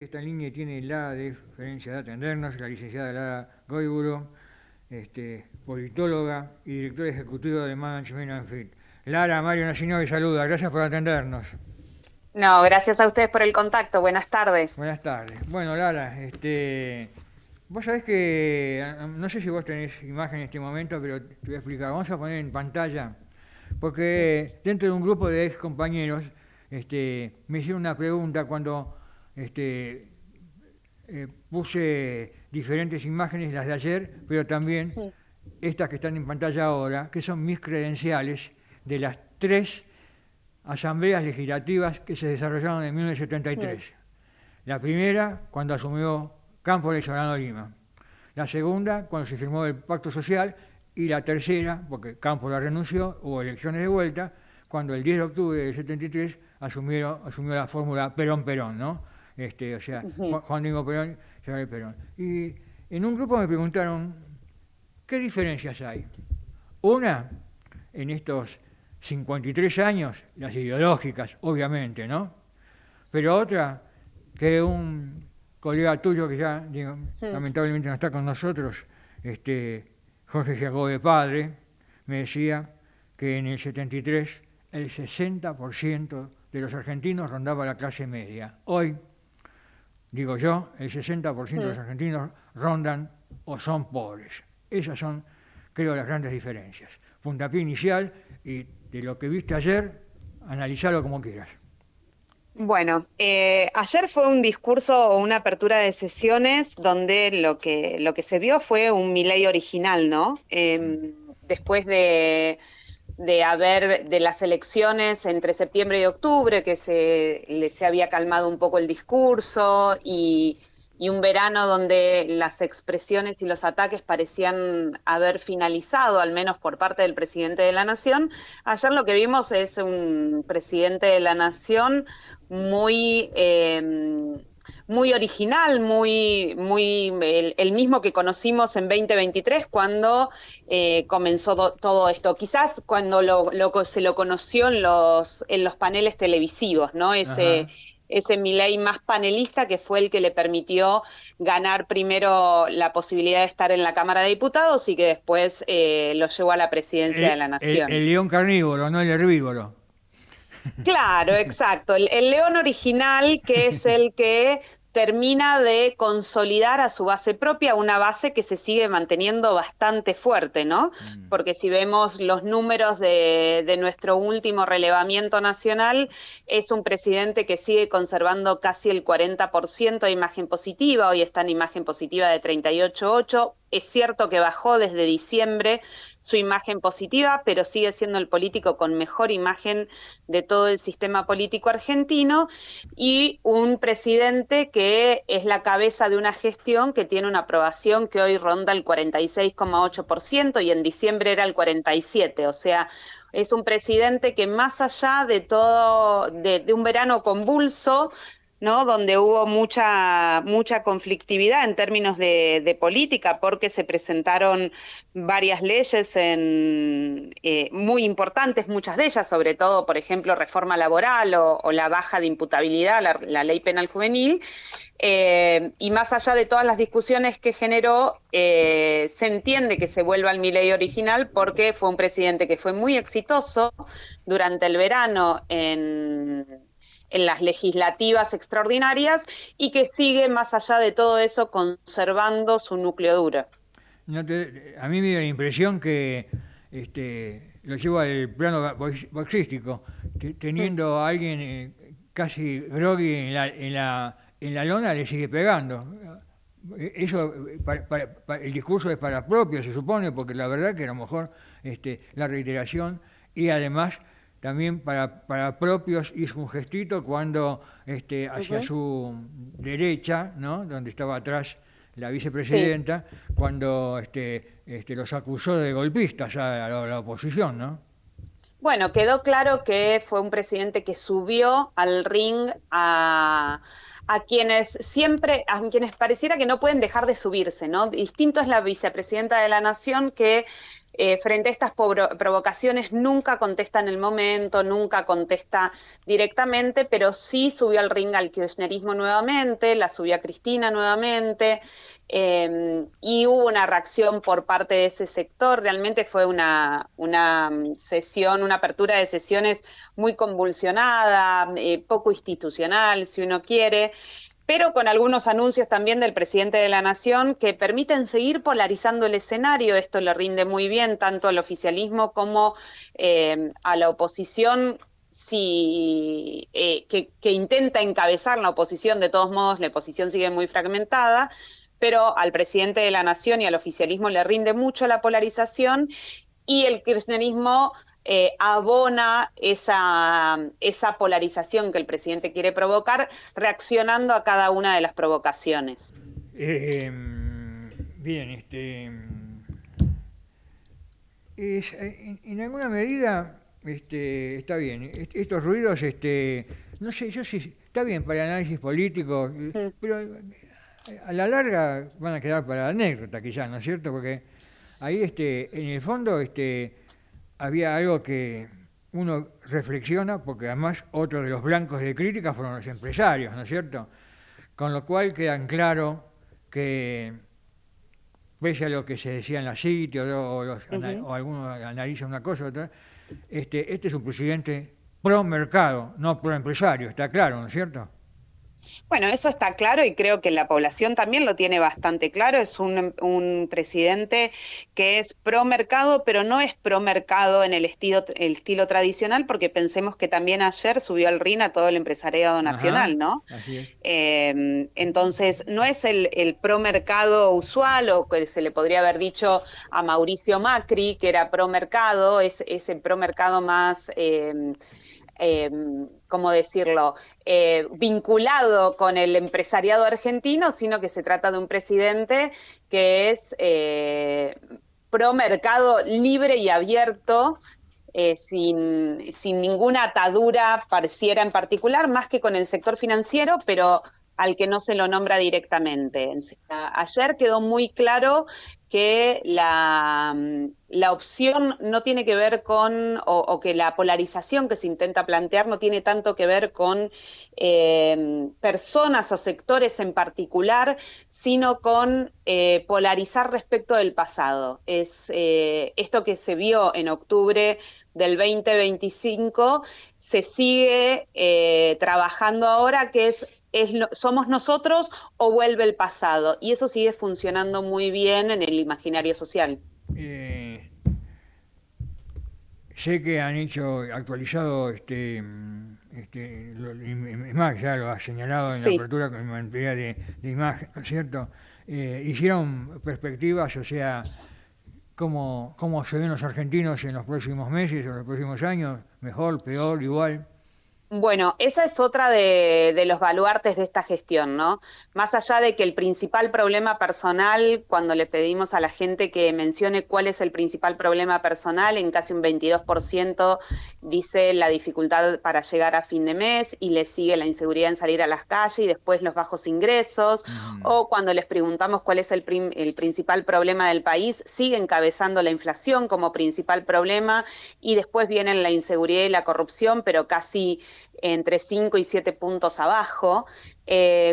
Esta línea tiene la deferencia de atendernos, la licenciada Lara Goiburu, politóloga y directora ejecutiva de Management and Fit. Lara, Mario Nacional, saluda, gracias por atendernos. No, gracias a ustedes por el contacto. Buenas tardes. Buenas tardes. Bueno, Lara, vos sabés que, no sé si vos tenés imagen en este momento, pero te voy a explicar. Vamos a poner en pantalla, porque dentro de un grupo de ex compañeros, me hicieron una pregunta cuando este, puse diferentes imágenes, las de ayer, pero también Sí. estas que están en pantalla ahora, que son mis credenciales de las tres asambleas legislativas que se desarrollaron en Mm. 1973. La primera, cuando asumió Campo de Solano Lima. La segunda, cuando se firmó el Pacto Social. Y la tercera, porque Campo la renunció, hubo elecciones de vuelta, cuando el 10 de octubre del 73 asumió la fórmula Perón-Perón, ¿no? O sea, Ujú. Juan Domingo Perón, Isabel Perón. Y en un grupo me preguntaron, ¿qué diferencias hay? Una, en estos 53 años, las ideológicas, obviamente, ¿no? Pero otra, que un colega tuyo que ya digo, Mm. lamentablemente no está con nosotros, Jorge Jacobe Padre, me decía que en el 73 el 60% de los argentinos rondaba la clase media. Hoy, digo yo, el 60% de los Mm. argentinos rondan o son pobres. Esas son, creo, las grandes diferencias. Puntapié inicial y de lo que viste ayer, analizalo como quieras. Bueno, ayer fue un discurso o una apertura de sesiones donde lo que se vio fue un Milei original, ¿no? Después de las elecciones entre septiembre y octubre, que se había calmado un poco el discurso y un verano donde las expresiones y los ataques parecían haber finalizado, al menos por parte del presidente de la Nación. Ayer lo que vimos es un presidente de la Nación muy... muy original, muy el mismo que conocimos en 2023 cuando comenzó todo esto. Quizás cuando se lo conoció en los paneles televisivos, ¿no? Ajá. Ese Milei más panelista que fue el que le permitió ganar primero la posibilidad de estar en la Cámara de Diputados y que después lo llevó a la presidencia de la El Nación. león carnívoro, no el herbívoro. Claro, exacto. El león original, que es el que termina de consolidar a su base propia, una base que se sigue manteniendo bastante fuerte, ¿no? Mm. Porque si vemos los números de nuestro último relevamiento nacional, es un presidente que sigue conservando casi el 40% de imagen positiva, hoy está en imagen positiva de 38,8. Es cierto que bajó desde diciembre su imagen positiva, pero sigue siendo el político con mejor imagen de todo el sistema político argentino y un presidente que es la cabeza de una gestión que tiene una aprobación que hoy ronda el 46,8% y en diciembre era el 47%, o sea, es un presidente que más allá de todo, de un verano convulso, ¿no? Donde hubo mucha conflictividad en términos de política, porque se presentaron varias leyes muy importantes, muchas de ellas, sobre todo, por ejemplo, reforma laboral o la baja de imputabilidad, la ley penal juvenil, y más allá de todas las discusiones que generó, se entiende que se vuelva al Milei original porque fue un presidente que fue muy exitoso durante el verano en las legislativas extraordinarias y que sigue más allá de todo eso conservando su núcleo duro. A mí me dio la impresión que lo llevo al plano boxístico, teniendo a alguien casi groggy en la lona, le sigue pegando. Eso, el discurso es para propio, se supone, porque la verdad que a lo mejor la reiteración y además también para propios hizo un gestito cuando hacia Ujú. su derecha, ¿no? Donde estaba atrás la Sí. vicepresidenta, cuando los acusó de golpistas a la oposición, ¿no? Bueno, quedó claro que fue un presidente que subió al ring a quienes pareciera que no pueden dejar de subirse, ¿no? Distinto es la vicepresidenta de la Nación que frente a estas provocaciones nunca contesta en el momento, nunca contesta directamente, pero sí subió al ring al kirchnerismo nuevamente, la subió a Cristina nuevamente, y hubo una reacción por parte de ese sector. Realmente fue una sesión, una apertura de sesiones muy convulsionada, poco institucional, si uno quiere, pero con algunos anuncios también del presidente de la Nación que permiten seguir polarizando el escenario. Esto le rinde muy bien tanto al oficialismo como a la oposición, que intenta encabezar la oposición. De todos modos, la oposición sigue muy fragmentada, pero al presidente de la Nación y al oficialismo le rinde mucho la polarización, y el kirchnerismo abona esa polarización que el presidente quiere provocar, reaccionando a cada una de las provocaciones. Bien, en alguna medida está bien. Estos ruidos, no sé, yo sí, está bien para el análisis político, pero a la larga van a quedar para la anécdota quizás, ¿no es cierto? Porque ahí, en el fondo, había algo que uno reflexiona, porque además otro de los blancos de crítica fueron los empresarios, ¿no es cierto? Con lo cual quedan claro que, pese a lo que se decía en la sitio, o algunos analizan una cosa u otra, este es un presidente pro mercado, no pro empresario, está claro, ¿no es cierto? Bueno, eso está claro y creo que la población también lo tiene bastante claro. Es un presidente que es pro mercado, pero no es pro mercado en el estilo tradicional, porque pensemos que también ayer subió al RIN a todo el empresariado Ajá, nacional, ¿no? así es. Entonces, no es el pro mercado usual, o que se le podría haber dicho a Mauricio Macri, que era pro mercado, es el pro mercado más... ¿cómo decirlo?, vinculado con el empresariado argentino, sino que se trata de un presidente que es pro mercado libre y abierto, sin ninguna atadura pareciera en particular, más que con el sector financiero, pero al que no se lo nombra directamente. Ayer quedó muy claro que la opción no tiene que ver con, o que la polarización que se intenta plantear no tiene tanto que ver con personas o sectores en particular, sino con polarizar respecto del pasado. Es esto que se vio en octubre del 2025, se sigue trabajando ahora, que somos nosotros o vuelve el pasado, y eso sigue funcionando muy bien en el imaginario social. Eh, Sé que han actualizado, es más, ya lo ha señalado en la Sí. apertura con materia de imagen, ¿no es cierto? Hicieron perspectivas, o sea, cómo se ven los argentinos en los próximos meses o los próximos años, mejor, peor, igual. Bueno, esa es otra de los baluartes de esta gestión, ¿no? Más allá de que el principal problema personal, cuando le pedimos a la gente que mencione cuál es el principal problema personal, en casi un 22% dice la dificultad para llegar a fin de mes, y le sigue la inseguridad en salir a las calles, y después los bajos ingresos. Ujú. O cuando les preguntamos cuál es el principal problema del país, sigue encabezando la inflación como principal problema, y después vienen la inseguridad y la corrupción, pero casi entre 5 y 7 puntos abajo.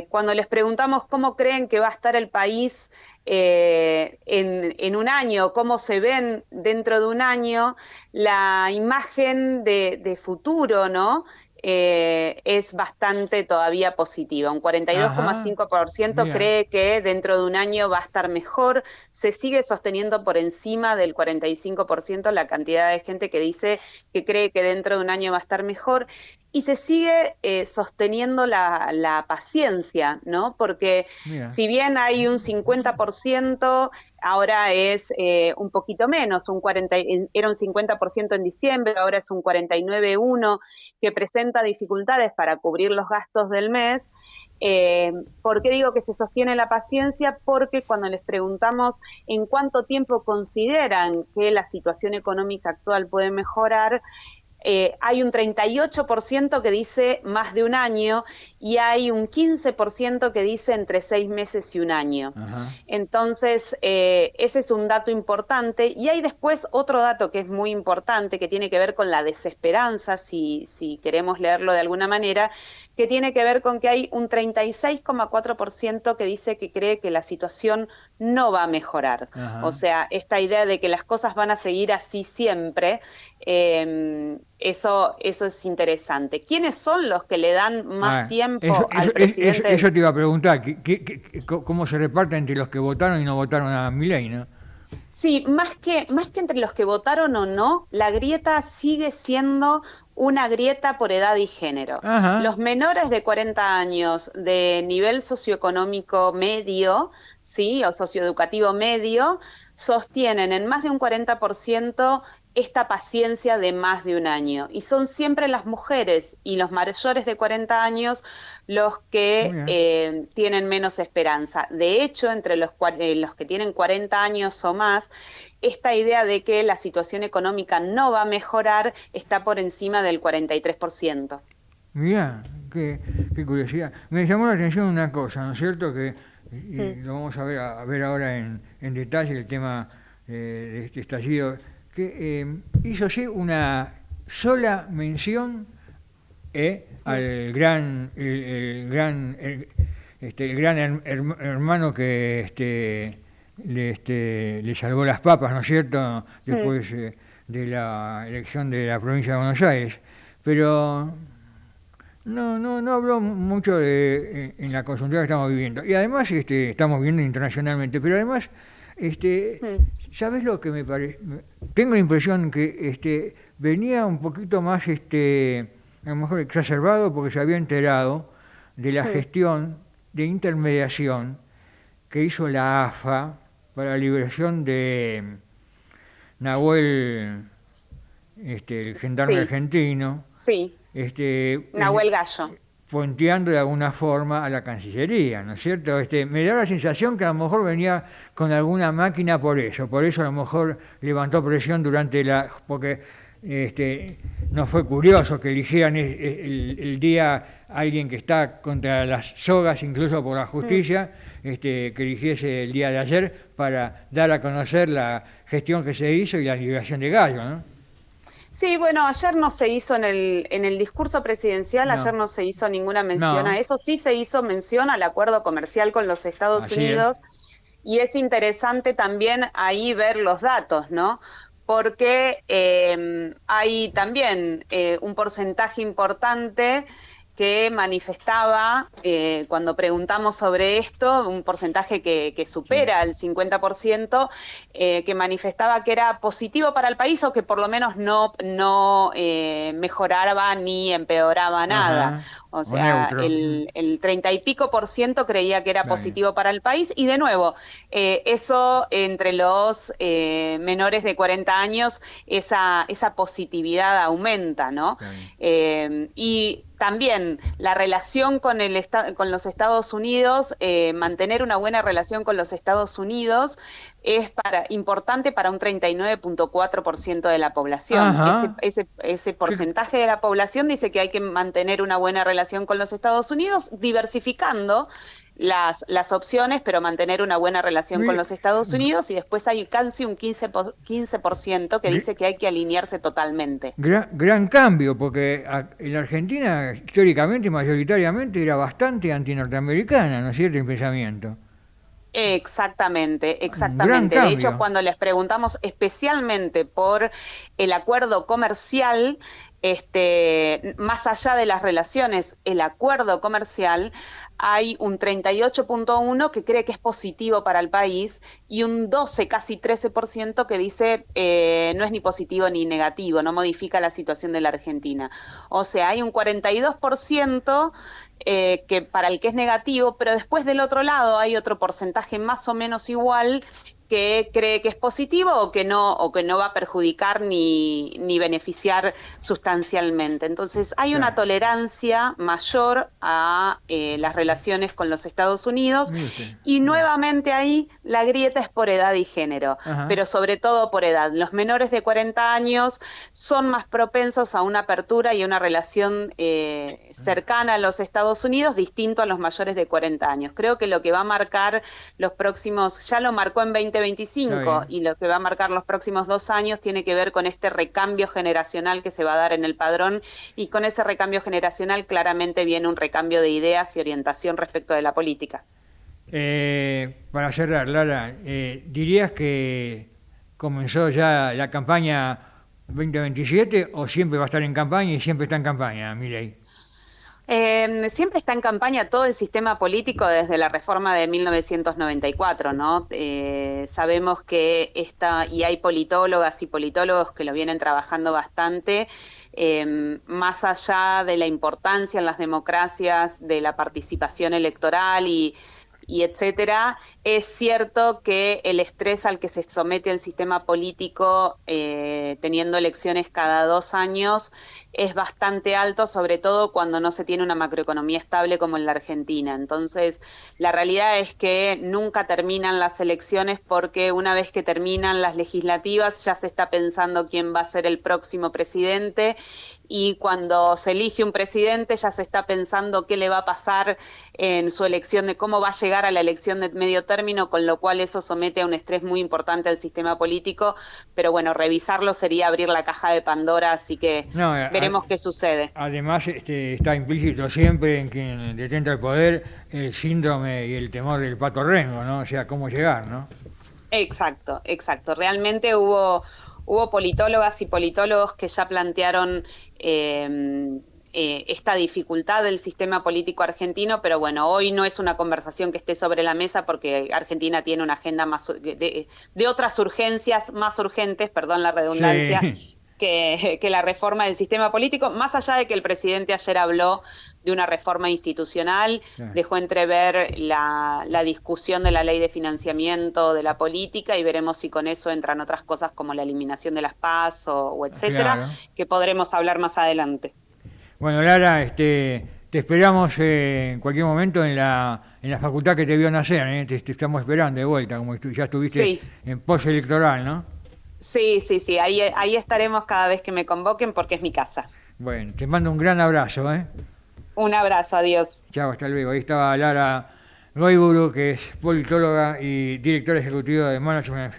Cuando les preguntamos cómo creen que va a estar el país en un año, cómo se ven dentro de un año, la imagen de futuro, ¿no? Es bastante todavía positiva. Un Ajá, 42,5% mira, cree que dentro de un año va a estar mejor. Se sigue sosteniendo por encima del 45% la cantidad de gente que dice que cree que dentro de un año va a estar mejor. Y se sigue sosteniendo la paciencia, ¿no? Porque mira. si bien hay un 50%, ahora es un poquito menos, era un 50% en diciembre, ahora es un 49,1%, que presenta dificultades para cubrir los gastos del mes. ¿Por qué digo que se sostiene la paciencia? Porque cuando les preguntamos en cuánto tiempo consideran que la situación económica actual puede mejorar, hay un 38% que dice más de un año y hay un 15% que dice entre 6 meses y un año. Ajá. Entonces, ese es un dato importante. Y hay después otro dato que es muy importante, que tiene que ver con la desesperanza, si queremos leerlo de alguna manera, que tiene que ver con que hay un 36,4% que dice que cree que la situación no va a mejorar. O Ajá. sea, esta idea de que las cosas van a seguir así siempre, eso es interesante. ¿Quiénes son los que le dan más Ah, eso, tiempo eso, al presidente? eso te iba a preguntar, ¿cómo se reparte entre los que votaron y no votaron a Milei, no? Sí, más que entre los que votaron o no, la grieta sigue siendo una grieta por edad y género. Ajá. Los menores de 40 años de nivel socioeconómico medio, ¿sí? O socioeducativo medio, sostienen en más de un 40% esta paciencia de más de un año. Y son siempre las mujeres y los mayores de 40 años los que Mira. tienen menos esperanza. De hecho, entre los que tienen 40 años o más, esta idea de que la situación económica no va a mejorar está por encima del 43%. Mirá, qué curiosidad. Me llamó la atención una cosa, ¿no es cierto? Y Mm, lo vamos a ver ahora en detalle, el tema de este estallido, que hizo sí una sola mención mm, al gran, el gran hermano que le salvó las papas, ¿no es cierto? mm. Después de la elección de la provincia de Buenos Aires. Pero no habló mucho en la coyuntura que estamos viviendo. Y además estamos viendo internacionalmente, pero además, este, Mm, ¿sabes lo que me parece? Tengo la impresión que venía un poquito más, a lo mejor exacerbado porque se había enterado de la mm. gestión de intermediación que hizo la AFA para la liberación de Nahuel, el gendarme Sí, argentino, sí, este, Nahuel Gallo. puenteando de alguna forma a la Cancillería, ¿no es cierto? Me da la sensación que a lo mejor venía con alguna máquina por eso a lo mejor levantó presión porque no fue curioso que eligieran el día alguien que está contra las sogas, incluso por la Mm. justicia, que eligiese el día de ayer para dar a conocer la gestión que se hizo y la liberación de Gallo, ¿no? Sí, bueno, ayer no se hizo en el discurso presidencial, ayer No, no se hizo ninguna mención a no, eso, sí se hizo mención al acuerdo comercial con los Estados así es. Unidos y es interesante también ahí ver los datos, ¿no? Porque hay también un porcentaje importante que manifestaba, cuando preguntamos sobre esto, un porcentaje que Sí. supera el 50%, que manifestaba que era positivo para el país o que por lo menos no mejoraba ni empeoraba nada. Ajá, O o sea, neutro. el 30 y pico por ciento creía que era Está bien, positivo para el país y de nuevo, eso entre los menores de 40 años, esa positividad aumenta, ¿no? está bien. Y también la relación con los Estados Unidos, mantener una buena relación con los Estados Unidos es importante para un 39,4% de la población. Ese, Ajá. ese, ese Cl- porcentaje de la población dice que hay que mantener una buena relación con los Estados Unidos, diversificando las opciones, pero mantener una buena relación con Mire, los Estados Unidos, y después hay casi un 15% que gr- dice que hay que alinearse totalmente. gran cambio, porque en la Argentina históricamente y mayoritariamente era bastante antinorteamericana, ¿no es cierto? El pensamiento. Exactamente, Un gran exactamente. De hecho, cambio. cuando les preguntamos especialmente por el acuerdo comercial, más allá de las relaciones, el acuerdo comercial, hay un 38,1 que cree que es positivo para el país y un 12, casi 13% que dice no es ni positivo ni negativo, no modifica la situación de la Argentina. O sea, hay un 42% que para el que es negativo, pero después del otro lado hay otro porcentaje más o menos igual que cree que es positivo o que no va a perjudicar ni beneficiar sustancialmente. Entonces hay una Claro. tolerancia mayor a las relaciones con los Estados Unidos Mire usted. y Bueno. nuevamente ahí la grieta es por edad y género, Ajá. pero sobre todo por edad. Los menores de 40 años son más propensos a una apertura y a una relación cercana a los Estados Unidos, distinto a los mayores de 40 años. Creo que lo que va a marcar los próximos, ya lo marcó en Está 2025 bien. y lo que va a marcar los próximos 2 años tiene que ver con este recambio generacional que se va a dar en el padrón y con ese recambio generacional claramente viene un recambio de ideas y orientación respecto de la política. Para cerrar, Lara, ¿dirías que comenzó ya la campaña 2027 o siempre va a estar en campaña y siempre está en campaña, Milei? Siempre está en campaña todo el sistema político desde la reforma de 1994, ¿no? Sabemos que y hay politólogas y politólogos que lo vienen trabajando bastante, más allá de la importancia en las democracias de la participación electoral y etcétera, es cierto que el estrés al que se somete el sistema político teniendo elecciones cada 2 años es bastante alto, sobre todo cuando no se tiene una macroeconomía estable como en la Argentina. Entonces, la realidad es que nunca terminan las elecciones porque una vez que terminan las legislativas ya se está pensando quién va a ser el próximo presidente y cuando se elige un presidente ya se está pensando qué le va a pasar en su elección, de cómo va a llegar a la elección de medio término, con lo cual eso somete a un estrés muy importante al sistema político, pero bueno, revisarlo sería abrir la caja de Pandora, así que No, veremos qué sucede. además está implícito siempre en quien detenta el poder el síndrome y el temor del pato rengo, ¿no? O sea, cómo llegar, ¿no? Exacto, exacto. Realmente hubo politólogas y politólogos que ya plantearon esta dificultad del sistema político argentino, pero bueno, hoy no es una conversación que esté sobre la mesa porque Argentina tiene una agenda más de otras urgencias más urgentes, perdón la redundancia, Sí, que la reforma del sistema político, más allá de que el presidente ayer habló de una reforma institucional, claro, dejó entrever la discusión de la ley de financiamiento de la política y veremos si con eso entran otras cosas como la eliminación de las PAS o etcétera, claro. que podremos hablar más adelante. Bueno, Lara, te esperamos en cualquier momento en la facultad que te vio nacer, ¿eh? Te estamos esperando de vuelta, como ya estuviste Sí, en postelectoral, ¿no? sí, sí, sí, ahí estaremos cada vez que me convoquen porque es mi casa. Bueno, te mando un gran abrazo, ¿eh? Un abrazo, adiós. Chao, hasta luego. Ahí estaba Lara Goiburu, que es politóloga y directora ejecutiva de Management.